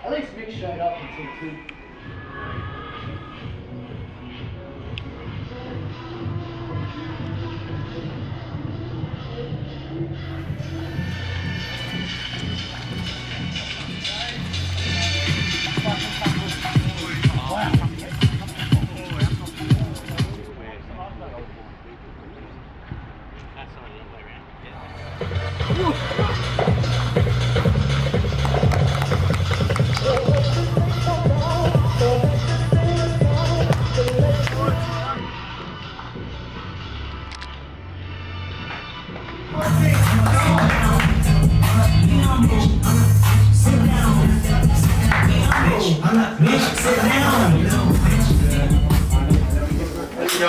At least mix straight up until 2.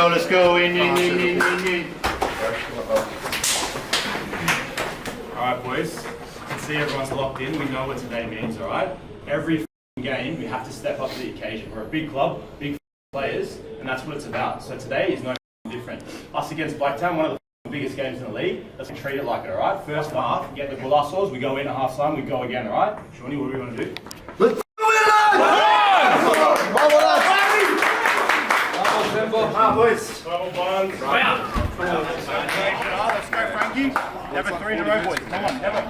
Let's go, in. Alright boys, you can see everyone's locked in, we know what today means, alright? Every game we have to step up to the occasion. We're a big club, big players, and that's what it's about. So today is no different. Us against Blacktown, one of the biggest games in the league, let's treat it like it, alright? First half, get the 𝗓𝗧𝗧𝗘𝗥, we go in at half time, we go again, alright? Shawnee, what do we want to do? Let's do it! Boys. Double buns. Right. Let's go, Frankie. Never 3 in a row, boys. Come on, never.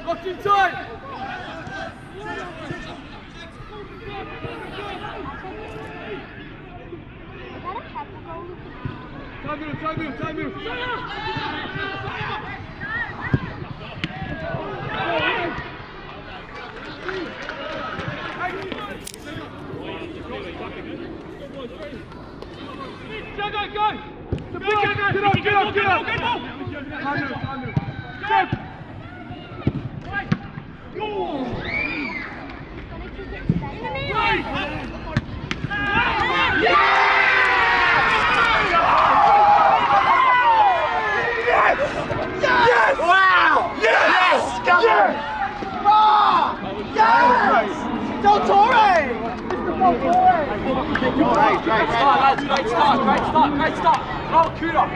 Locked inside! Time move! Go! Get up! Time move! Go! Great start. Oh, kudos.